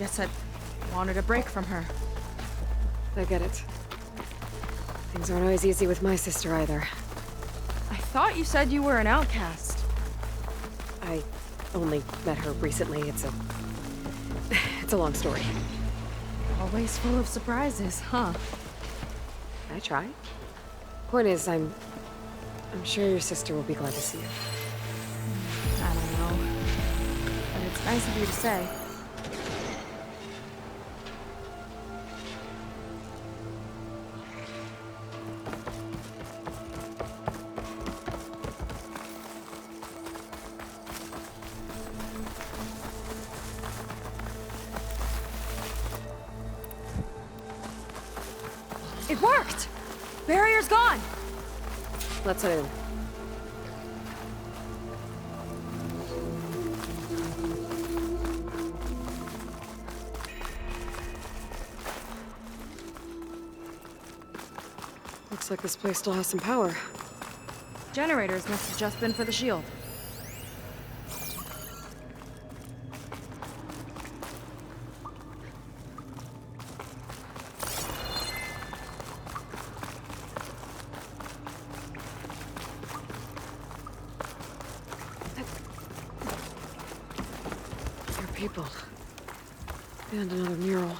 guess I wanted a break from her. I get it. Things aren't always easy with my sister either. I thought you said you were an outcast. I only met her recently. It's a long story. Always full of surprises, huh? I try. Point is, I'm sure your sister will be glad to see you. I don't know. But it's nice of you to say. It worked! Barrier's gone! Let's head in. Looks like this place still has some power. Generators must have just been for the shield. People. And another mural.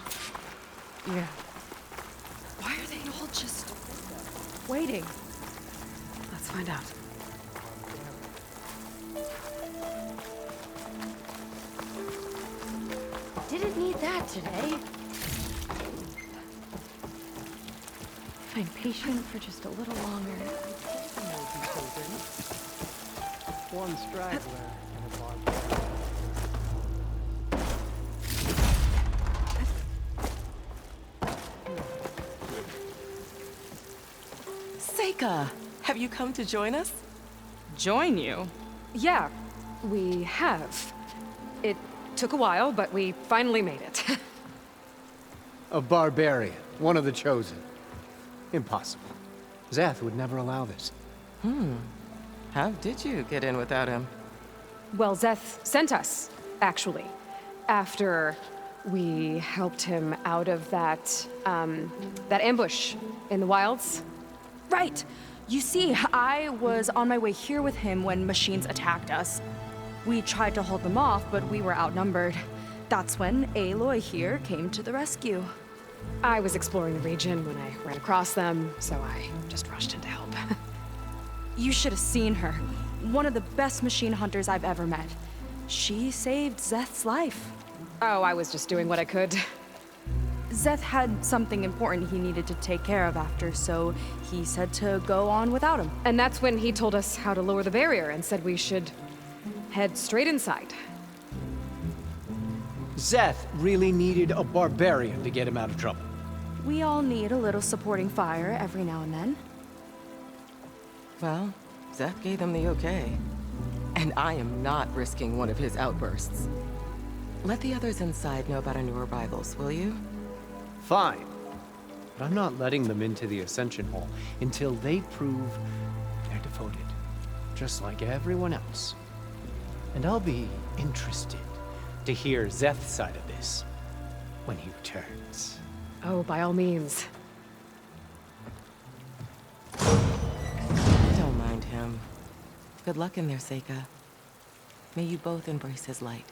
Yeah. Why are they all just waiting? Let's find out. Didn't need that today. I'm patient for just a little longer. One straggler and a barbarian. Seika, have you come to join us? Join you? Yeah, we have. It took a while, but we finally made it. A barbarian, one of the chosen. Impossible. Zeth would never allow this. How did you get in without him? Well, Zeth sent us, actually. After we helped him out of that ambush in the wilds. Right! You see, I was on my way here with him when machines attacked us. We tried to hold them off, but we were outnumbered. That's when Aloy here came to the rescue. I was exploring the region when I ran across them, so I just rushed in to help. You should have seen her. One of the best machine hunters I've ever met. She saved Zeth's life. Oh, I was just doing what I could. Zeth had something important he needed to take care of after, so he said to go on without him. And that's when he told us how to lower the barrier and said we should head straight inside. Zeth really needed a barbarian to get him out of trouble. We all need a little supporting fire every now and then. Well, Zeth gave them the okay. And I am not risking one of his outbursts. Let the others inside know about our new arrivals, will you? Fine. But I'm not letting them into the Ascension Hall until they prove they're devoted. Just like everyone else. And I'll be interested to hear Zeth's side of this when he returns. Oh, by all means. Don't mind him. Good luck in there, Seika. May you both embrace his light.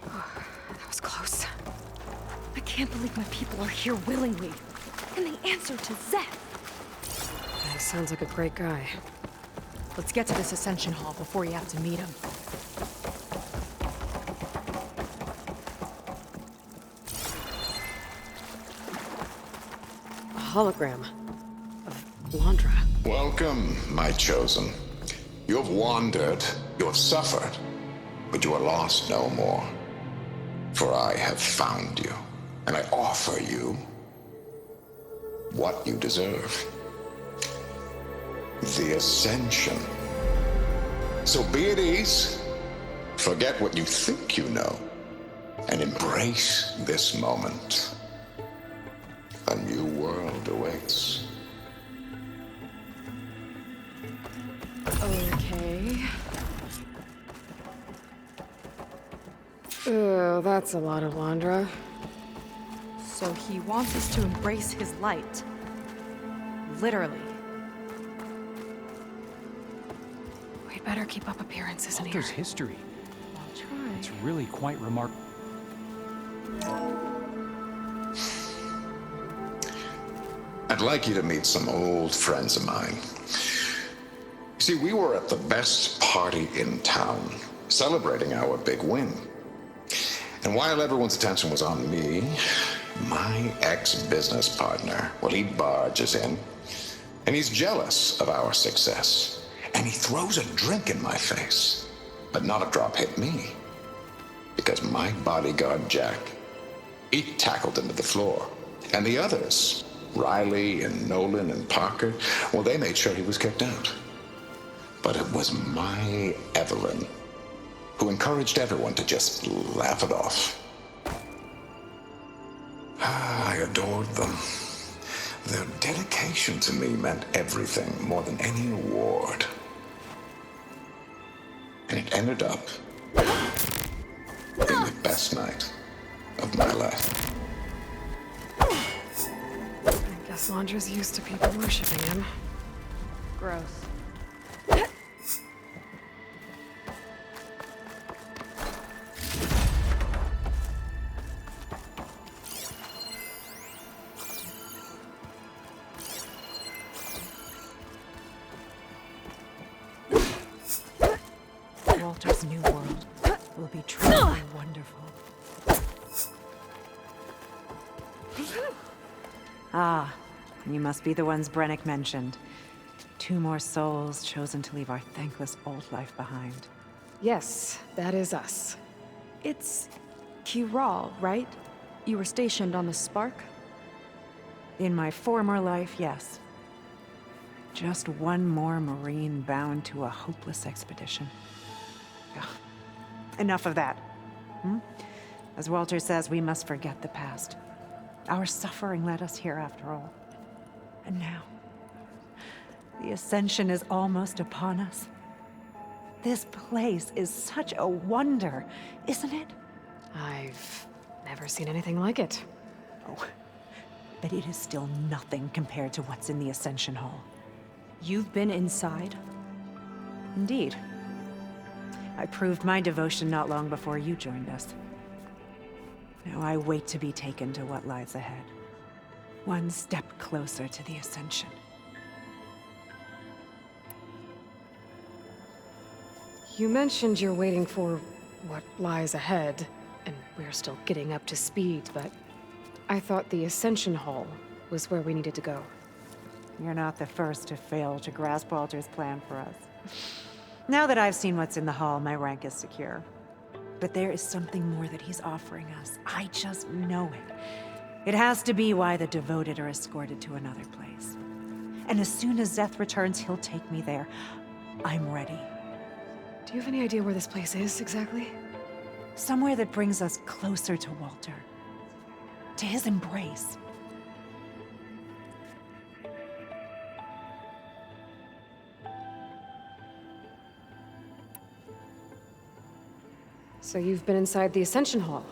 That was close. I can't believe my people are here willingly. And they answer to Zeth. He sounds like a great guy. Let's get to this Ascension Hall before you have to meet him. A hologram of Landra. Welcome, my chosen. You have wandered, you have suffered, but you are lost no more. For I have found you, and I offer you what you deserve. The Ascension. So be at ease, forget what you think you know, and embrace this moment. A new world awaits. Okay. So that's a lot of Londra. So he wants us to embrace his light. Literally. We'd better keep up appearances in Walter's here. history. I'll try. It's really quite remarkable. I'd like you to meet some old friends of mine. See, we were at the best party in town, celebrating our big win. And while everyone's attention was on me, my ex-business partner, well, he barges in, and he's jealous of our success. And he throws a drink in my face, but not a drop hit me. Because my bodyguard, Jack, he tackled him to the floor. And the others, Riley and Nolan and Parker, well, they made sure he was kicked out. But it was my Evelyn who encouraged everyone to just laugh it off. I adored them. Their dedication to me meant everything, more than any award. And it ended up being the best night of my life. I guess Londra's used to people worshipping him. Gross. Walter's new world will be truly wonderful. Ah, you must be the ones Brennick mentioned. 2 more souls chosen to leave our thankless old life behind. Yes, that is us. It's Kiral, right? You were stationed on the Spark? In my former life, yes. Just one more Marine bound to a hopeless expedition. Ugh. Enough of that. As Walter says, we must forget the past. Our suffering led us here after all. And now, the Ascension is almost upon us. This place is such a wonder, isn't it? I've never seen anything like it. Oh, but it is still nothing compared to what's in the Ascension Hall. You've been inside? Indeed. I proved my devotion not long before you joined us. Now I wait to be taken to what lies ahead. One step closer to the Ascension. You mentioned you're waiting for what lies ahead, and we're still getting up to speed, but I thought the Ascension Hall was where we needed to go. You're not the first to fail to grasp Walter's plan for us. Now that I've seen what's in the hall, my rank is secure. But there is something more that he's offering us. I just know it. It has to be why the devoted are escorted to another place. And as soon as Zeth returns, he'll take me there. I'm ready. Do you have any idea where this place is, exactly? Somewhere that brings us closer to Walter. To his embrace. So you've been inside the Ascension Hall.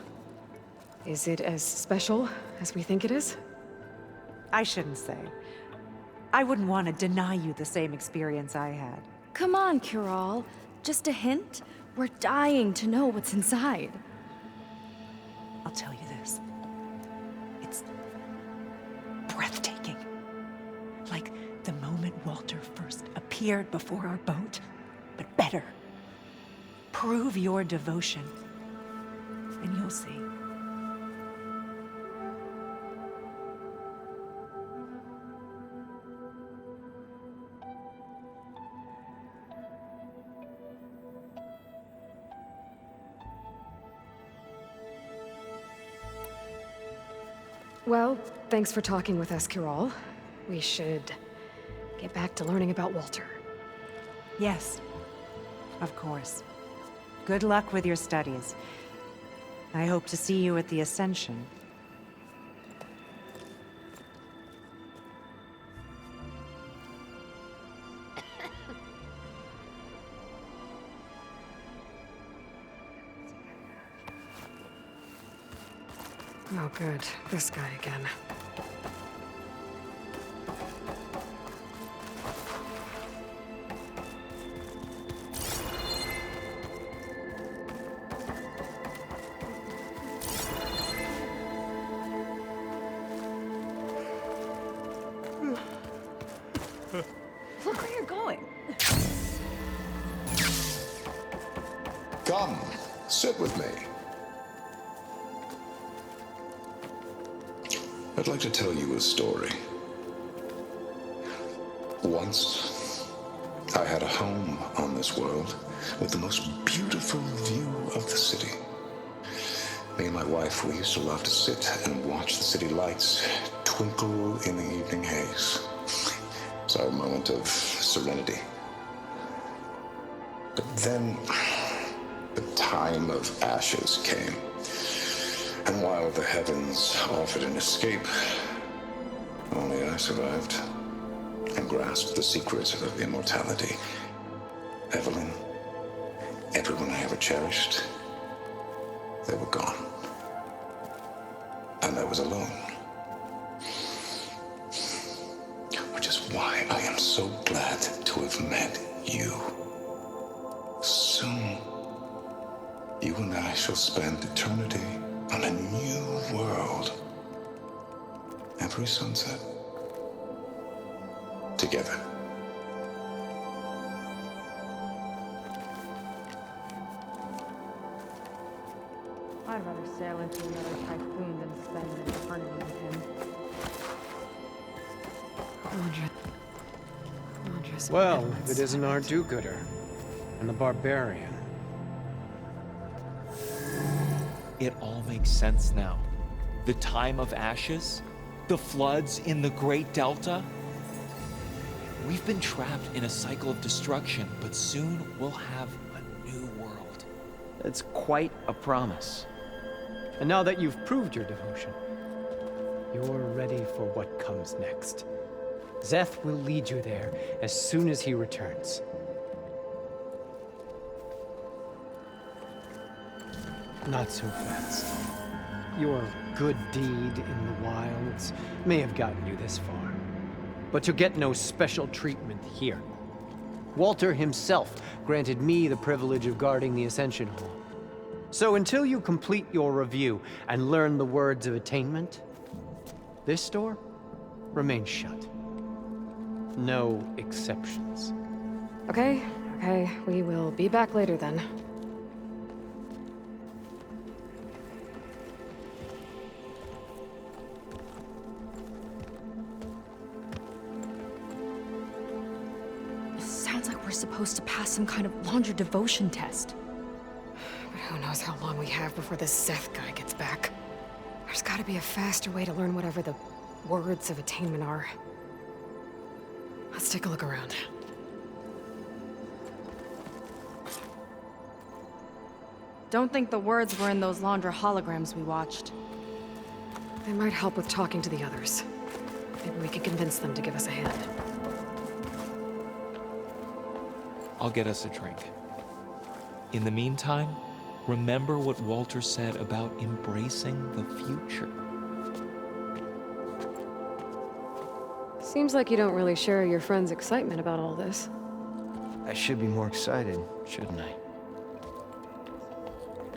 Is it as special as we think it is? I shouldn't say. I wouldn't want to deny you the same experience I had. Come on, Kiral. Just a hint? We're dying to know what's inside. I'll tell you this. It's breathtaking. Like the moment Walter first appeared before our boat, but better. Prove your devotion, and you'll see. Well, thanks for talking with us, Kiral. We should get back to learning about Walter. Yes, of course. Good luck with your studies. I hope to see you at the Ascension. Oh, good. This guy again. Look where you're going. Come, sit with me. I'd like to tell you a story. Once, I had a home on this world with the most beautiful view of the city. Me and my wife, we used to love to sit and watch the city lights twinkle in the evening haze. It's our moment of serenity. But then, the time of ashes came. And while the heavens offered an escape, only I survived and grasped the secret of immortality. Evelyn, everyone I ever cherished, they were gone. And I was alone. Which is why I am so glad to have met you. Soon, you and I shall spend eternity on a new world. Every sunset. Together. I'd rather sail into another typhoon than spend an eternity with him. Well, if it isn't our do-gooder and the barbarian. It all makes sense now. The time of ashes, the floods in the Great Delta. We've been trapped in a cycle of destruction, but soon we'll have a new world. It's quite a promise. And now that you've proved your devotion, you're ready for what comes next. Zeth will lead you there as soon as he returns. Not so fast. Your good deed in the wilds may have gotten you this far, but you get no special treatment here. Walter himself granted me the privilege of guarding the Ascension Hall. So until you complete your review and learn the words of attainment, this door remains shut. No exceptions. Okay, we will be back later then. Sounds like we're supposed to pass some kind of Laundra devotion test. But who knows how long we have before this Seth guy gets back. There's gotta be a faster way to learn whatever the words of attainment are. Let's take a look around. Don't think the words were in those Laundra holograms we watched. They might help with talking to the others. Maybe we can convince them to give us a hand. I'll get us a drink. In the meantime, remember what Walter said about embracing the future. Seems like you don't really share your friend's excitement about all this. I should be more excited, shouldn't I?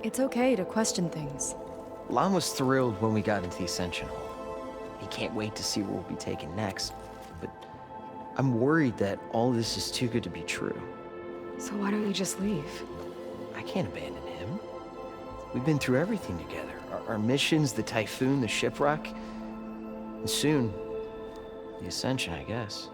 It's okay to question things. Lon was thrilled when we got into the Ascension Hall. He can't wait to see where we'll be taken next, but I'm worried that all this is too good to be true. So why don't you just leave? I can't abandon him. We've been through everything together. Our missions, the typhoon, the shipwreck, and soon, the Ascension, I guess.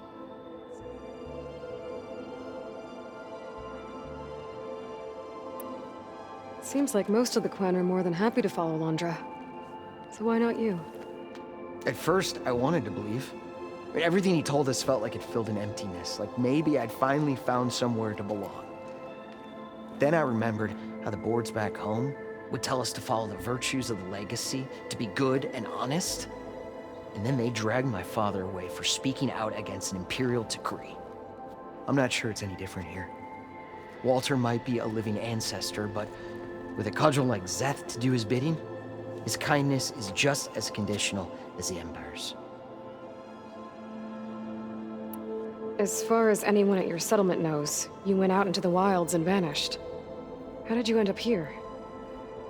Seems like most of the Quen are more than happy to follow Laundra. So why not you? At first, I wanted to believe. I mean, everything he told us felt like it filled an emptiness, like maybe I'd finally found somewhere to belong. Then I remembered how the boards back home would tell us to follow the virtues of the legacy, to be good and honest. And then they dragged my father away for speaking out against an imperial decree. I'm not sure it's any different here. Walter might be a living ancestor, but with a cudgel like Zeth to do his bidding, His kindness is just as conditional as the Empire's. As far as anyone at your settlement knows, you went out into the wilds and vanished. How did you end up here?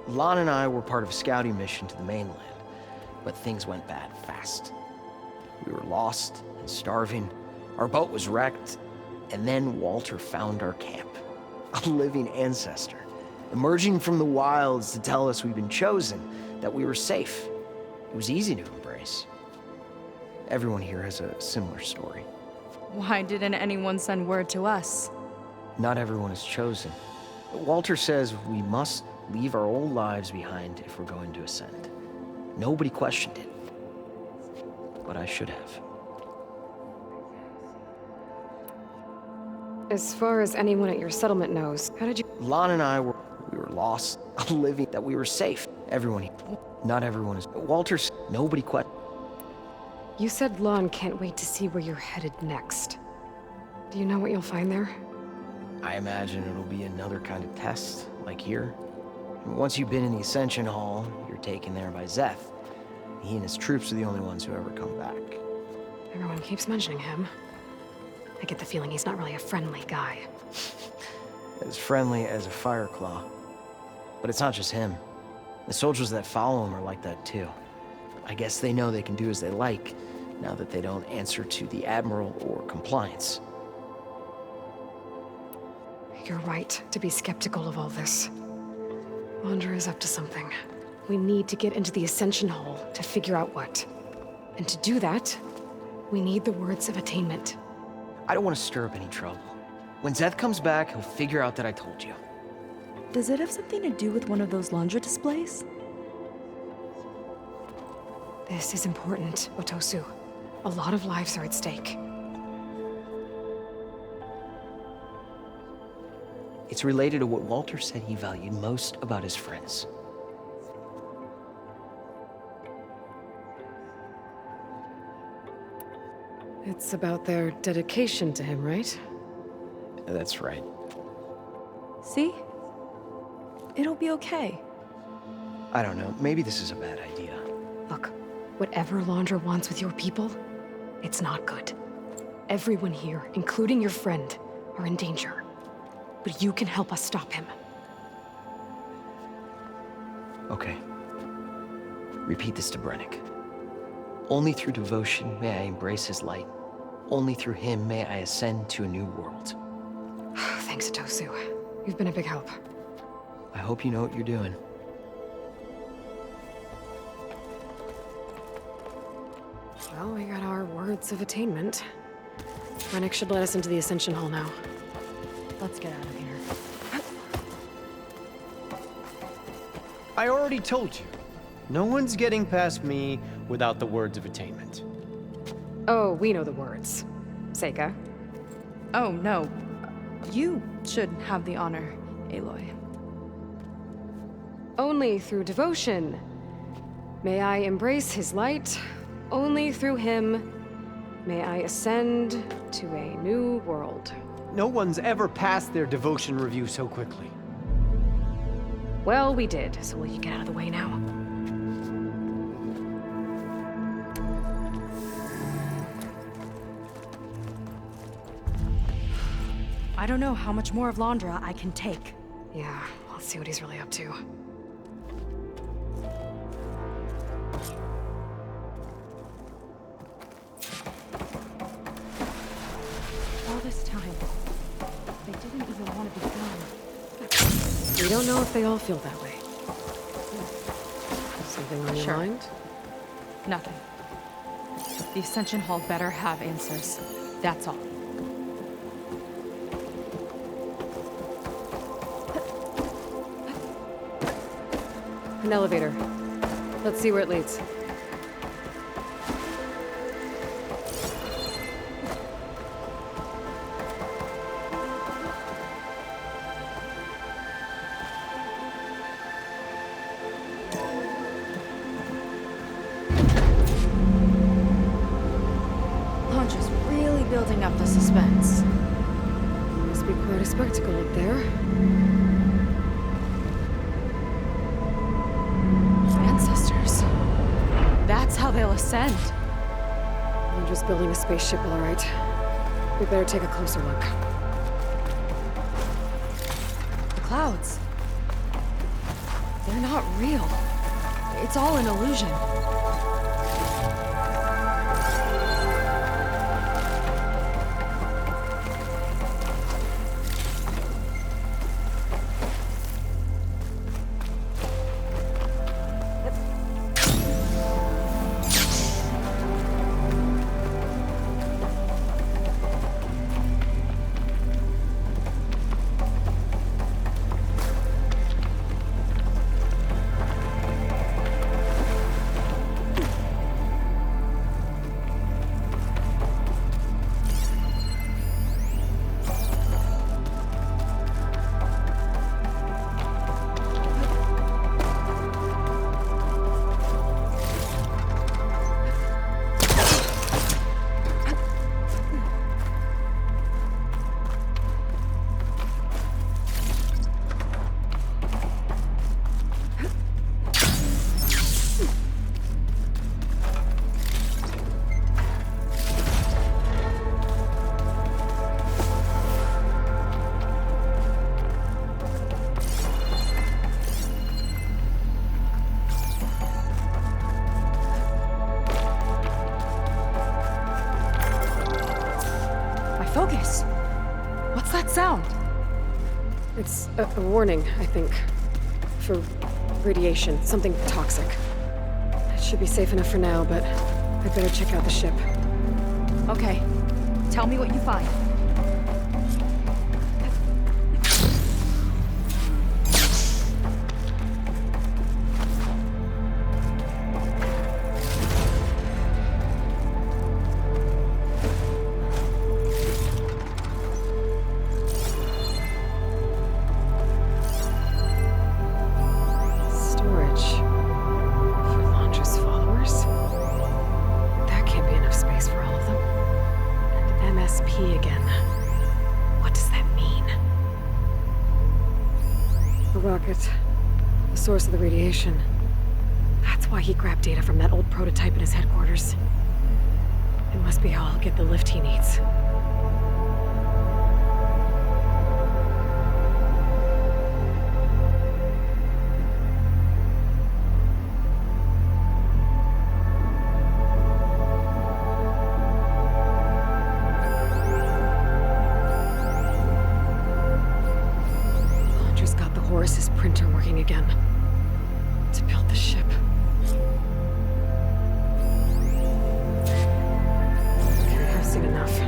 Lon and I were part of a scouting mission to the mainland, but things went bad fast. We were lost and starving, our boat was wrecked, and then Walter found our camp. A living ancestor, emerging from the wilds to tell us we'd been chosen, that we were safe. It was easy to embrace. Everyone here has a similar story. Why didn't anyone send word to us? Not everyone is chosen. Walter says we must leave our old lives behind if we're going to ascend. Nobody questioned it. But I should have. As far as anyone at your settlement knows, how did you... Lon and I were lost, living, that we were safe. Everyone here. Not everyone is. Walter's. Nobody questioned. You said Lon can't wait to see where you're headed next. Do you know what you'll find there? I imagine it'll be another kind of test, like here. Once you've been in the Ascension Hall, you're taken there by Zeth. He and his troops are the only ones who ever come back. Everyone keeps mentioning him. I get the feeling he's not really a friendly guy. As friendly as a Fireclaw. But it's not just him. The soldiers that follow him are like that too. I guess they know they can do as they like, now that they don't answer to the Admiral or Compliance. You're right to be skeptical of all this. Laundra is up to something. We need to get into the Ascension Hall to figure out what. And to do that, we need the words of attainment. I don't want to stir up any trouble. When Zeth comes back, he'll figure out that I told you. Does it have something to do with one of those laundry displays? This is important, Otosu. A lot of lives are at stake. It's related to what Walter said he valued most about his friends. It's about their dedication to him, right? That's right. See? It'll be okay. I don't know, maybe this is a bad idea. Look, whatever Laundra wants with your people, it's not good. Everyone here, including your friend, are in danger. But you can help us stop him. Okay. Repeat this to Brennick. Only through devotion may I embrace his light. Only through him may I ascend to a new world. Thanks, Otosu. You've been a big help. I hope you know what you're doing. Well, we got our words of attainment. Brennick should let us into the Ascension Hall now. Let's get out of here. I already told you. No one's getting past me without the words of attainment. Oh, we know the words. Seika. Oh, no. You should have the honor, Aloy. Only through devotion may I embrace his light. Only through him may I ascend to a new world. No one's ever passed their devotion review so quickly. Well, we did, so will you get out of the way now? I don't know how much more of Laundra I can take. Yeah, let's see what he's really up to. All this time, they didn't even want to be gone. We don't know if they all feel that way. Something on your Sure. mind? Nothing. The Ascension Hall better have answers. That's all. An elevator. Let's see where it leads. Laundra's really building up the suspense. Must be quite a spectacle up there. Ancestors. ascend. Londra's building a spaceship, all right. We better take a closer look. The clouds. They're not real. It's all an illusion. Focus. What's that sound? It's a warning, I think. For radiation, something toxic. It should be safe enough for now, but I'd better check out the ship. Okay. Tell me what you find. Source of the radiation. That's why he grabbed data from that old prototype in his headquarters. It must be how I'll get the lift he needs. Londra's got the Horus's printer working again. To build the ship. Okay, I've seen enough.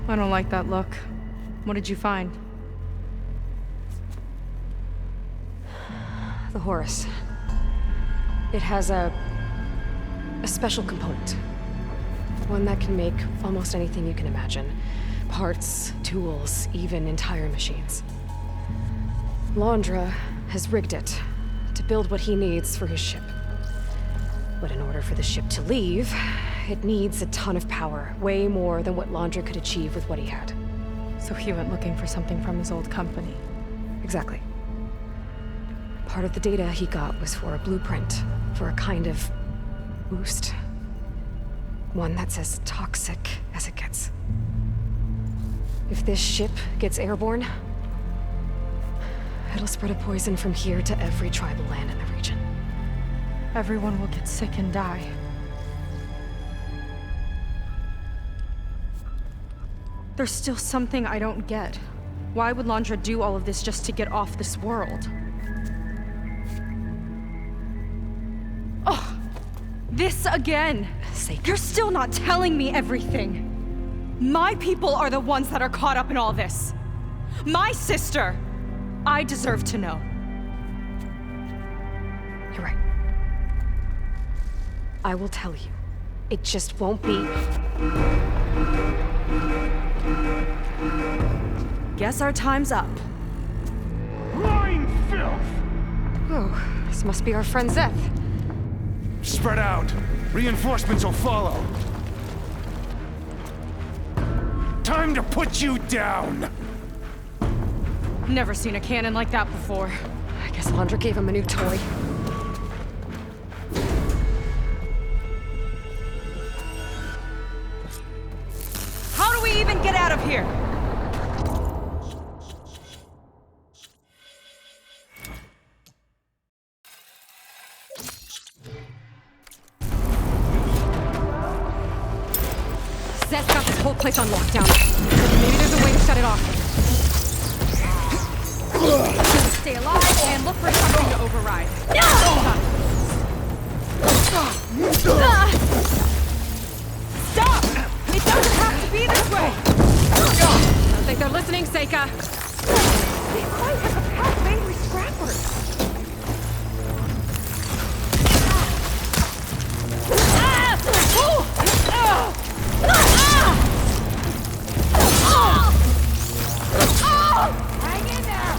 I don't like that look. What did you find? The Horus. It has a special component. One that can make almost anything you can imagine. Parts, tools, even entire machines. Londra has rigged it to build what he needs for his ship. But in order for the ship to leave, it needs a ton of power, way more than what Londra could achieve with what he had. So he went looking for something from his old company. Exactly. Part of the data he got was for a blueprint, for a kind of boost. One that's as toxic as it gets. If this ship gets airborne, it'll spread a poison from here to every tribal land in the region. Everyone will get sick and die. There's still something I don't get. Why would Londra do all of this just to get off this world? Oh, this again! You're still not telling me everything! My people are the ones that are caught up in all this! My sister! I deserve to know. You're right. I will tell you. It just won't be... Guess our time's up. Lying filth! Oh, this must be our friend Zeth. Spread out. Reinforcements will follow. Time to put you down! Never seen a cannon like that before. I guess Landra gave him a new toy. How do we even get out of here? Zeth's got this whole place on lockdown. Maybe there's a way to shut it off. Stay alive and look for something to override. Stop! It doesn't have to be this way! Don't think they're listening, Seika. They fight like a pack of angry scrappers. Hang in there!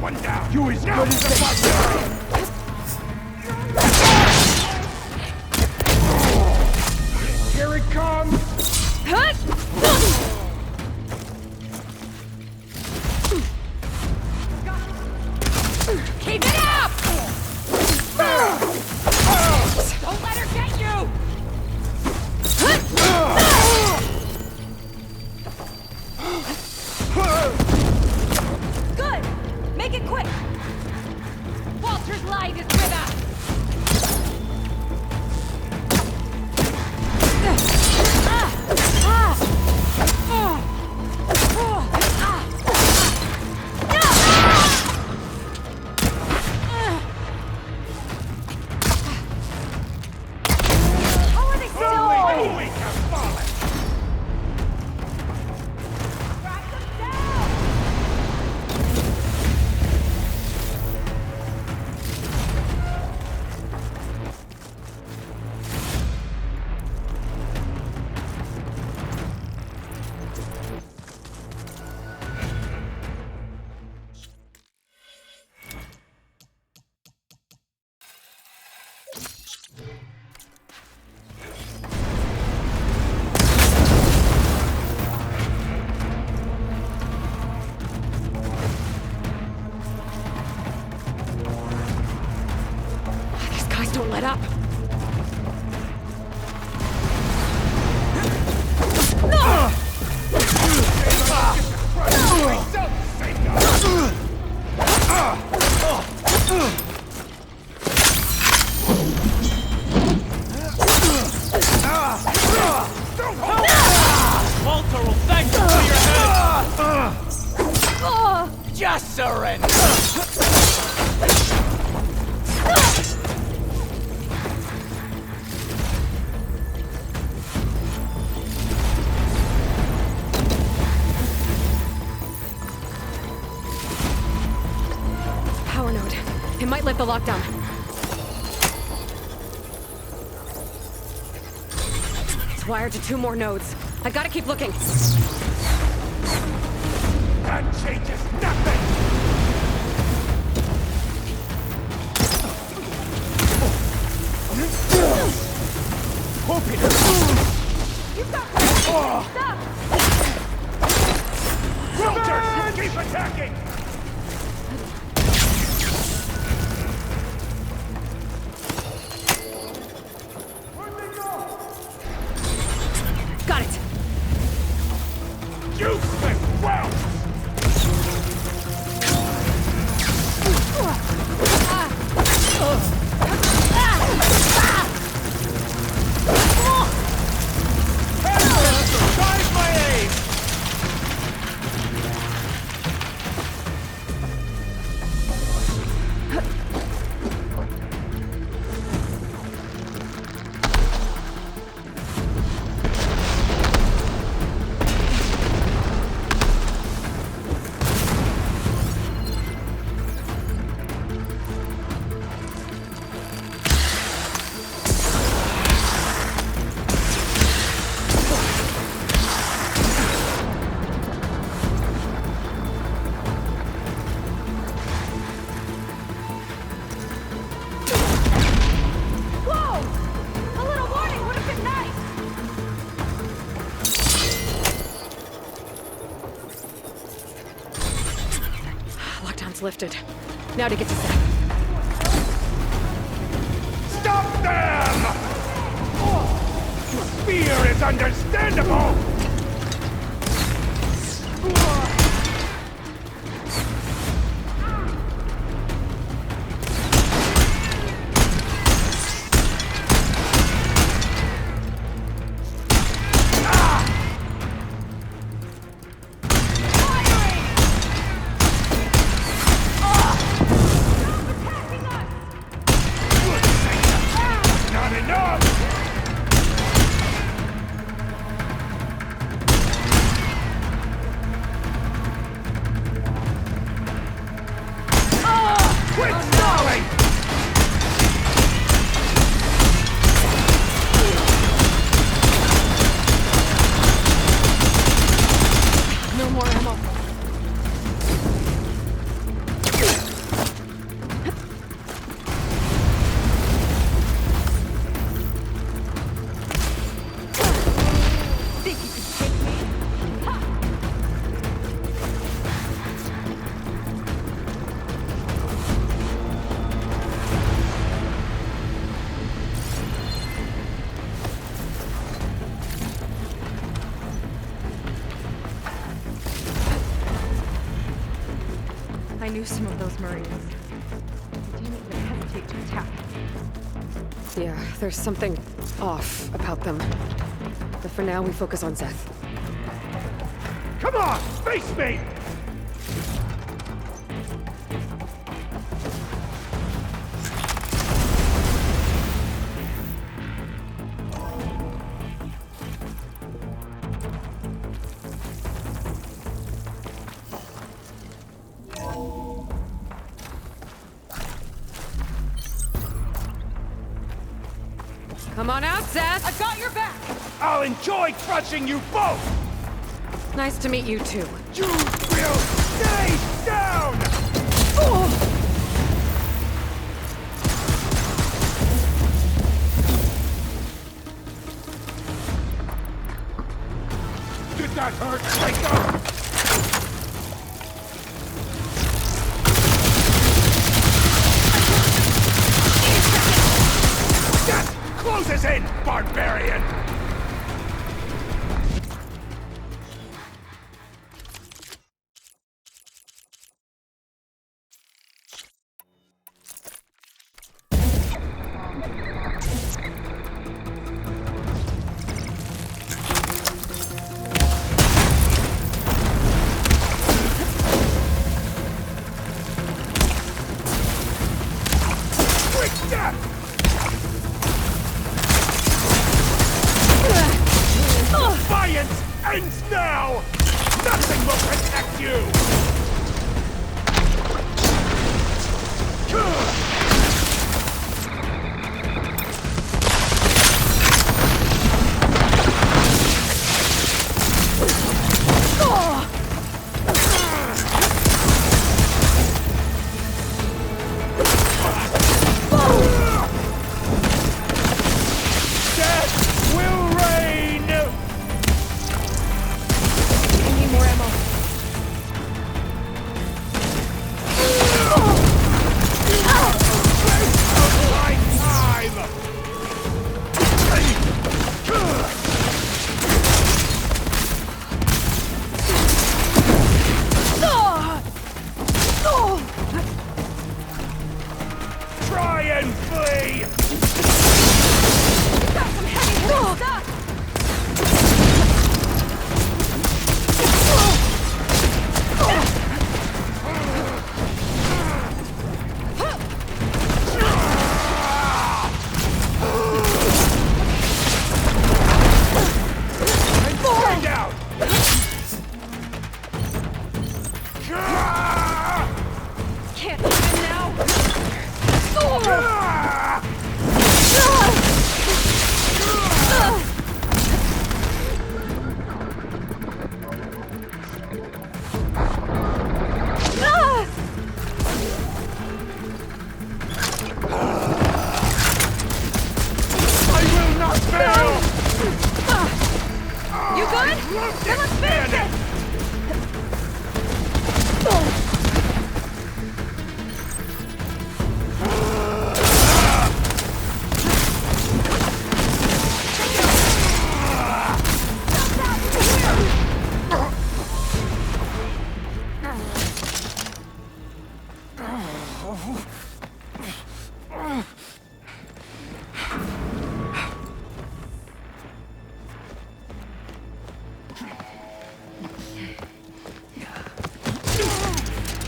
One down. You as good as the barbarian. Here it comes! Keep it up! Don't let her get you! Good! Make it quick! Walter's light is with us! How are they still Only weak have fallen! Track them down! These guys don't let up. Walter will thank you for your head! Just surrender! Power node. It might lift the lockdown. It's wired to 2 more nodes. I gotta keep looking. That changes nothing! Open it! You've got stuff! Soldiers, keep attacking! Got it. You spent well! Drive my aim! Bonds lifted. Now to get to Seth. Stop them! Fear is understandable! Not enough! Quit stalling! No more ammo. Think you can take me? Ha! I knew some of those Marines. They didn't even hesitate to attack. Yeah, there's something off about them. But for now, we focus on Seth. Come on, face me! Come on out, Seth! I got your back! I'll enjoy crushing you both! Nice to meet you, too. You will stay down! Did that hurt, Psycho? That closes in, barbarian! Quick death!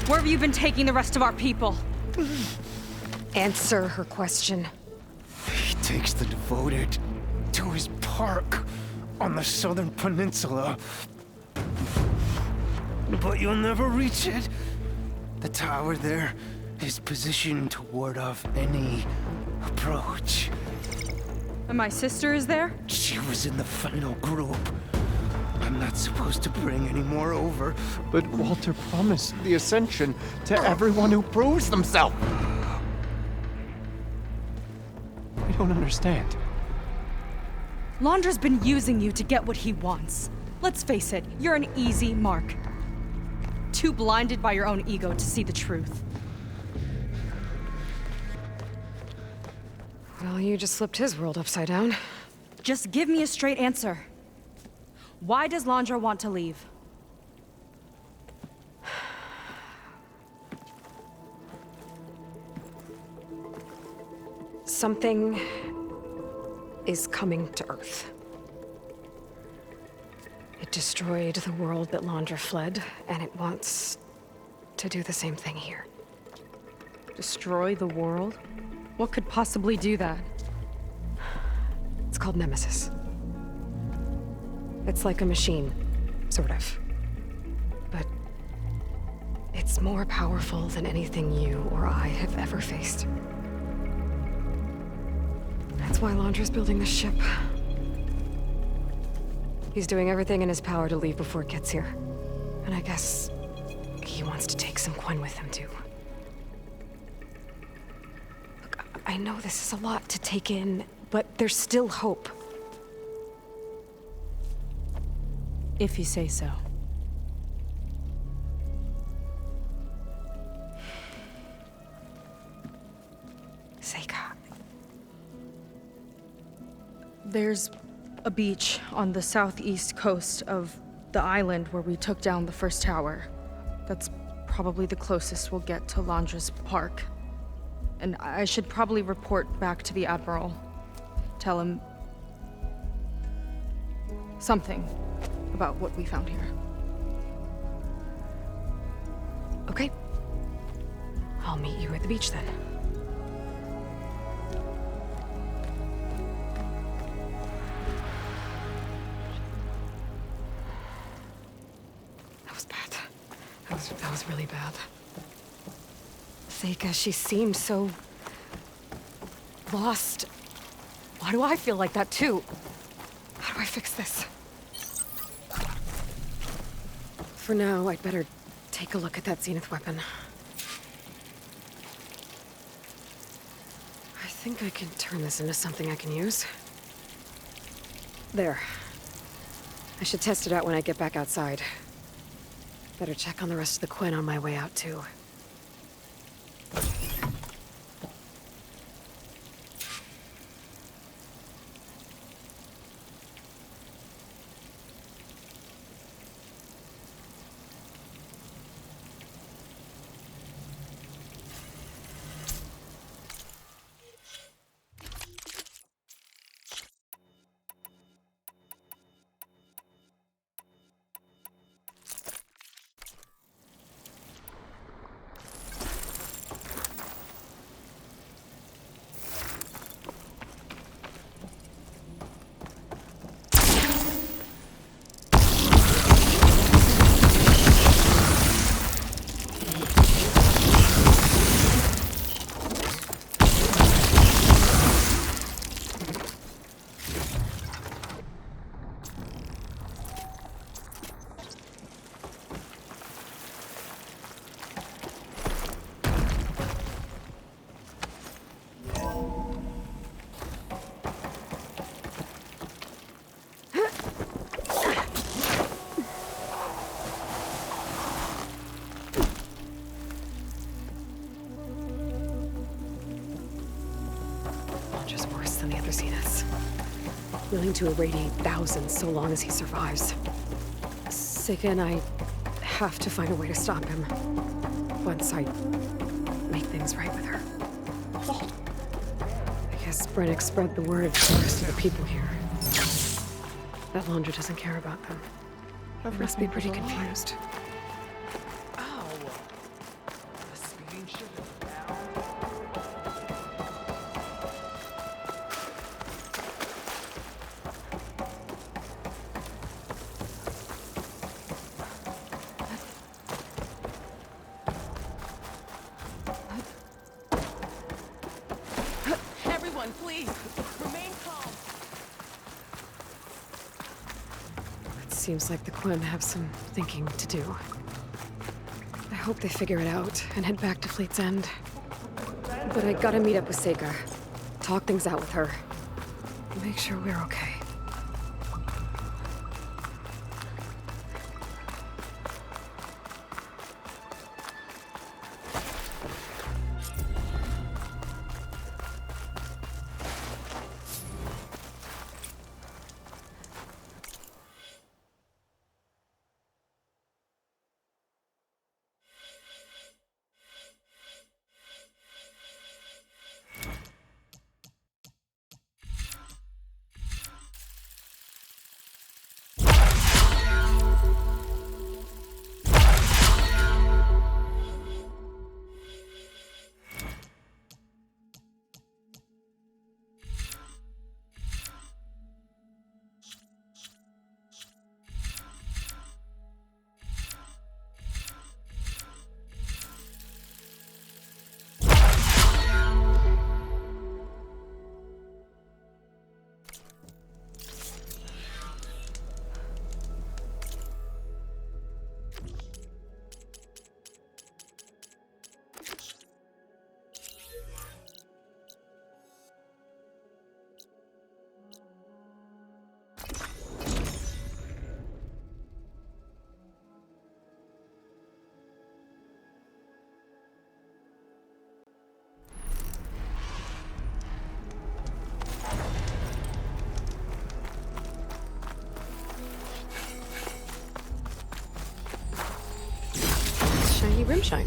Where have you been taking the rest of our people? Answer her question. He takes the devoted to his park on the southern peninsula. But you'll never reach it. The tower there is positioned to ward off any approach. And my sister is there? She was in the final group. I'm not supposed to bring any more over. But Walter promised the Ascension to everyone who proves themselves. I don't understand. Londra's been using you to get what he wants. Let's face it, you're an easy mark. Too blinded by your own ego to see the truth. Well, you just flipped his world upside down. Just give me a straight answer. Why does Londra want to leave? Something is coming to Earth. It destroyed the world that Londra fled, and it wants to do the same thing here. Destroy the world? What could possibly do that? It's called Nemesis. It's like a machine, sort of. But it's more powerful than anything you or I have ever faced. That's why Londra's building this ship. He's doing everything in his power to leave before it gets here. And I guess he wants to take some Quen with him, too. Look, I know this is a lot to take in, but there's still hope. If you say so. Seika. There's a beach on the southeast coast of the island where we took down the first tower. That's probably the closest we'll get to Londra's park. And I should probably report back to the Admiral. Tell him something about what we found here. Okay. I'll meet you at the beach then. That was bad. That was really bad. Seika, she seemed so lost. Why do I feel like that too? How do I fix this? For now, I'd better take a look at that Zenith weapon. I think I can turn this into something I can use. There. I should test it out when I get back outside. Better check on the rest of the Quen on my way out, too. Than the other Zeniths. Willing to irradiate thousands so long as he survives. Seika and I have to find a way to stop him. Once I make things right with her. I guess Brennick spread the word to the rest of the people here. That Laundra doesn't care about them. They must be pretty confused. Everyone, please, remain calm. It seems like the Quen have some thinking to do. I hope they figure it out and head back to Fleet's End. But I gotta meet up with Seika. Talk things out with her. Make sure we're okay. Shiny rimshine.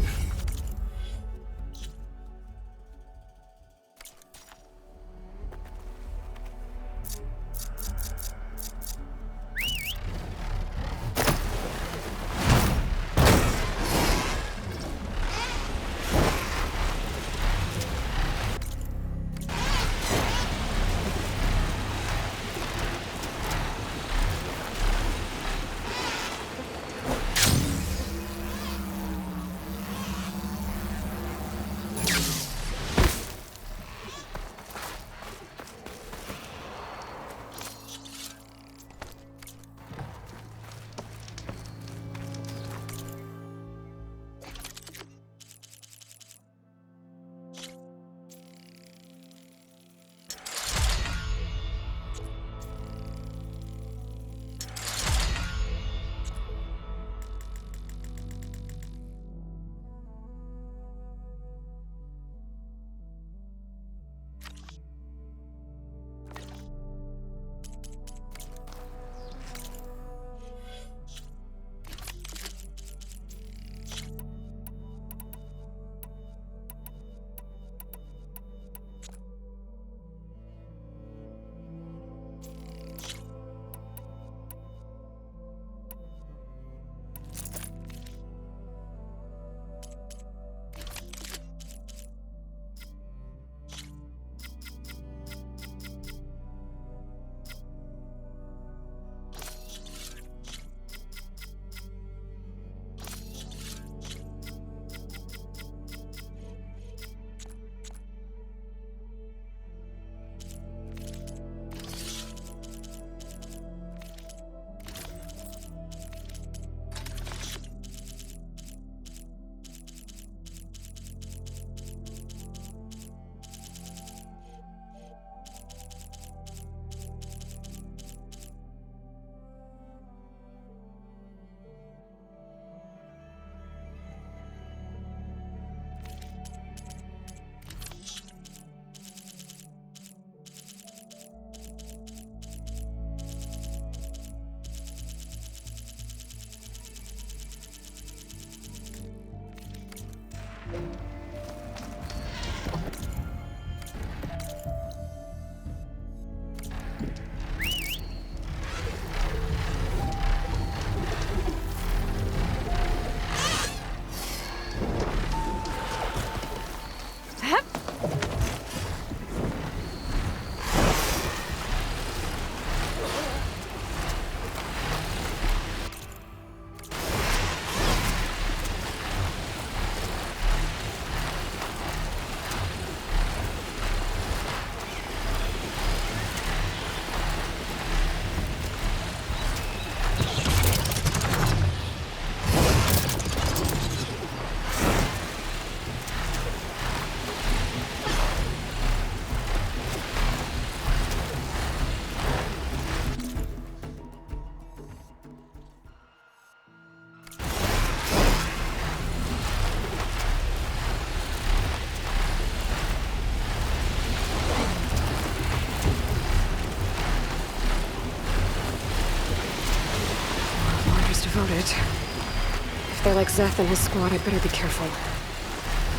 they're like Zeth and his squad, I better be careful.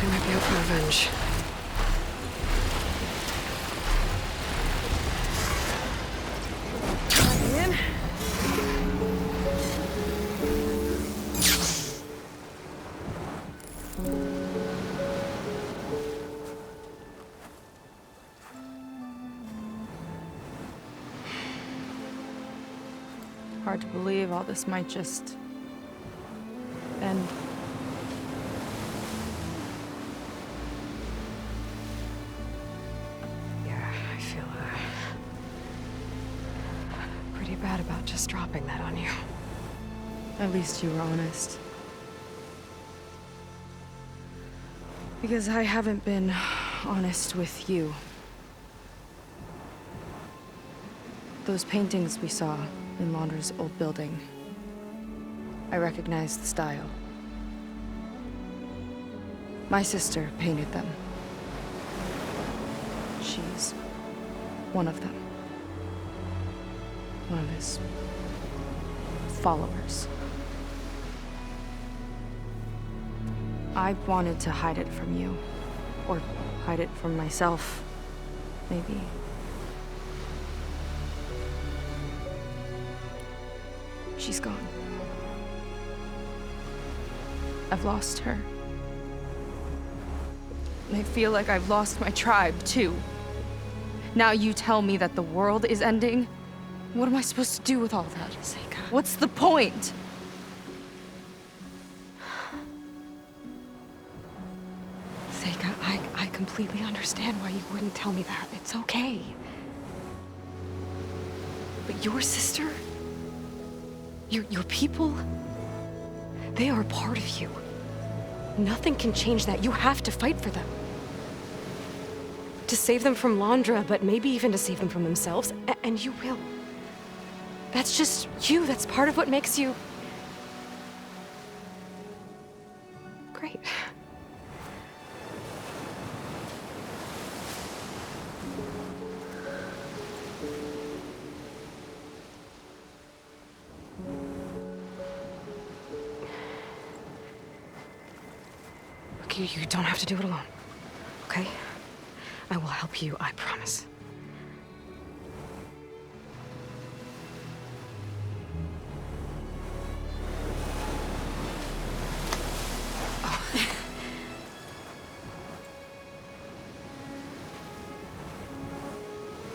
They might be out for revenge. Hard to believe all this might just end. Yeah, I feel pretty bad about just dropping that on you. At least you were honest. Because I haven't been honest with you. Those paintings we saw in Laundra's old building, I recognize the style. My sister painted them. She's one of them. One of his followers. I wanted to hide it from you. Or hide it from myself, maybe. She's gone. I've lost her. And I feel like I've lost my tribe, too. Now you tell me that the world is ending? What am I supposed to do with all that? Seika. What's the point? Seika, I completely understand why you wouldn't tell me that. It's okay. But your sister? Your people? They are a part of you. Nothing can change that. You have to fight for them. To save them from Laundra, but maybe even to save them from themselves. And you will. That's just you. That's part of what makes you... great. You don't have to do it alone, okay? I will help you, I promise. Oh.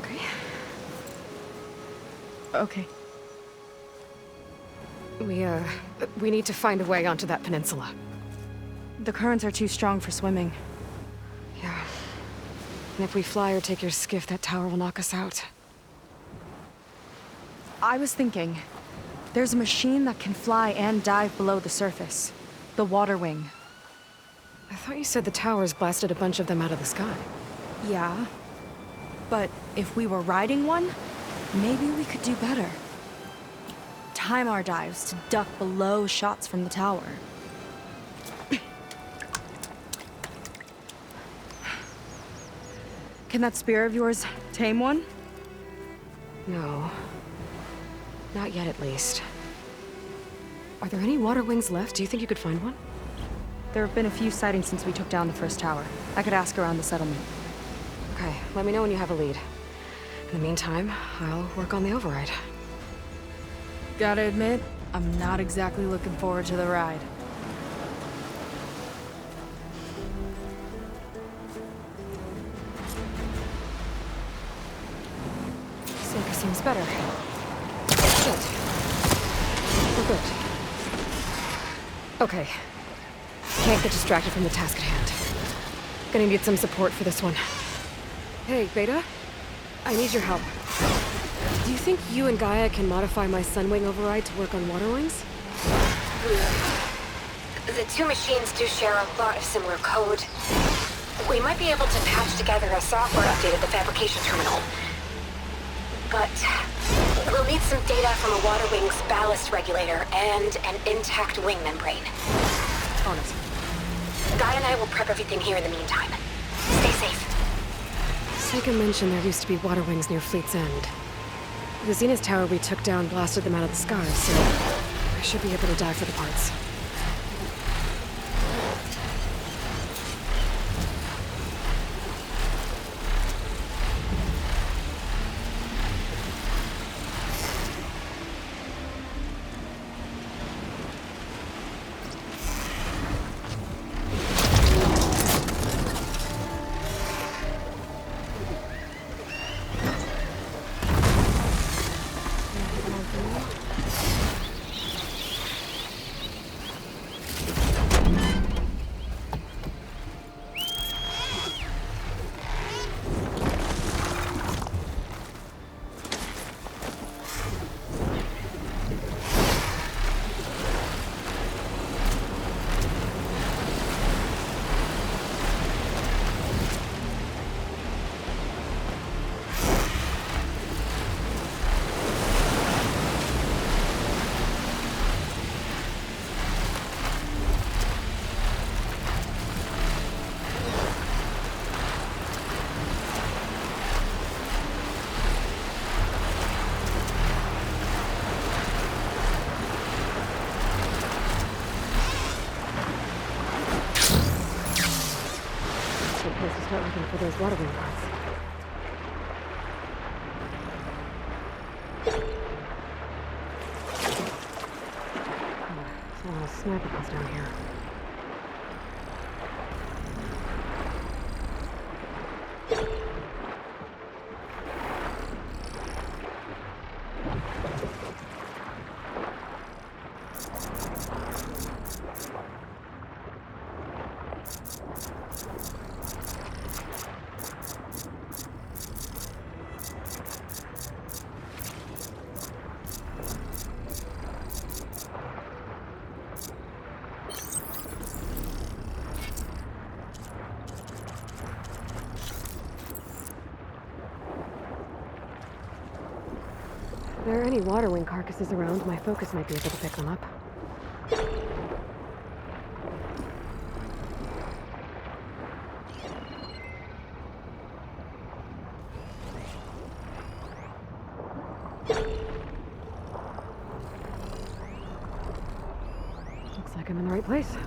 Okay. Okay. We need to find a way onto that peninsula. The currents are too strong for swimming. Yeah. And if we fly or take your skiff, that tower will knock us out. I was thinking, there's a machine that can fly and dive below the surface. The water wing. I thought you said the towers blasted a bunch of them out of the sky. Yeah. But if we were riding one, maybe we could do better. Time our dives to duck below shots from the tower. Can that spear of yours tame one? No. Not yet, at least. Are there any water wings left? Do you think you could find one? There have been a few sightings since we took down the first tower. I could ask around the settlement. Okay, let me know when you have a lead. In the meantime, I'll work on the override. Gotta admit, I'm not exactly looking forward to the ride. Seika seems better. Good. We're good. Okay. Can't get distracted from the task at hand. Gonna need some support for this one. Hey, Beta? I need your help. Do you think you and Gaia can modify my Sunwing override to work on water wings? The two machines do share a lot of similar code. We might be able to patch together a software update at the fabrication terminal. But we'll need some data from a water wing's ballast regulator and an intact wing membrane. On it. Guy and I will prep everything here in the meantime. Stay safe. Seika mentioned there used to be water wings near Fleet's End. The Zenith Tower we took down blasted them out of the sky, so I should be able to dive for the parts. start looking for those water wing parts. There's a lot of sniper guns down here. If there are any water wing carcasses around, my focus might be able to pick them up. Looks like I'm in the right place.